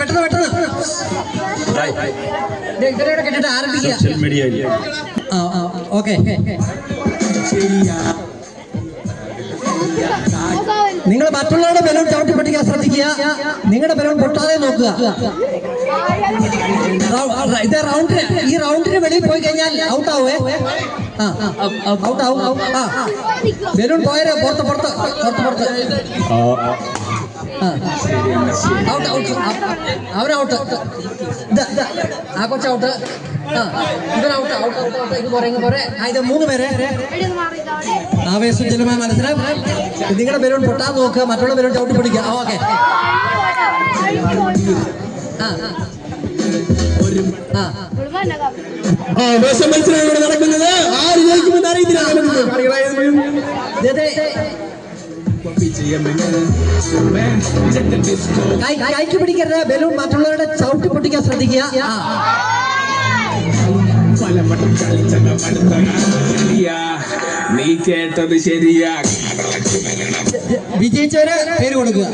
പെട്ടെന്ന് പെട്ടെന്ന് ഇവരോട് കേട്ടിട്ട് ആരംഭിക്കുക. ഓക്കെ, നിങ്ങൾ മറ്റുള്ളവരുടെ ബലൂൺ ചവിട്ടി പൊട്ടിക്കാൻ ശ്രദ്ധിക്കുക. നിങ്ങളുടെ ബലൂൺ പൊട്ടാതെ നോക്കുക. ഇത് റൗണ്ടിന്, ഈ റൗണ്ടിന് വെളിയിൽ പോയി കഴിഞ്ഞാൽ ഔട്ട് ആവേ. ഔട്ട് ആവും. ബലൂൺ പോയാലേ പുറത്ത് പുറത്ത് പുറത്ത് പുറത്ത് ഔട്ട് ഔട്ട്. അവരൗട്ട്. ആ കൊച്ചൗട്ട്. ഇവരൗട്ട്. Out out out. ഇങ്ങ് പോരെ ഇങ്ങ് പോരെ. ഇത് 3 പേരെ. ആവേശജനമായ മത്സരം. നിങ്ങളുടെ ബലൂൺ പൊട്ടാൻ നോക്കുക, മറ്റുള്ള ബലൂൺ ചവിട്ടി പിടിക്കുക. ഓക്കെ. മത്സരം ഇവിടെ നടക്കുന്നത്. ആര് ജയിക്കുമെന്ന് അറിയത്തില്ല. കൈക്ക് പിടിക്കരുത്. ബലൂൺ മറ്റുള്ളവരുടെ ചവിട്ടി പൊട്ടിക്കാൻ ശ്രദ്ധിക്കുക. നീ കേട്ടത് ശരിയാ. വിജയിച്ചവര് പേര് കൊടുക്കുക.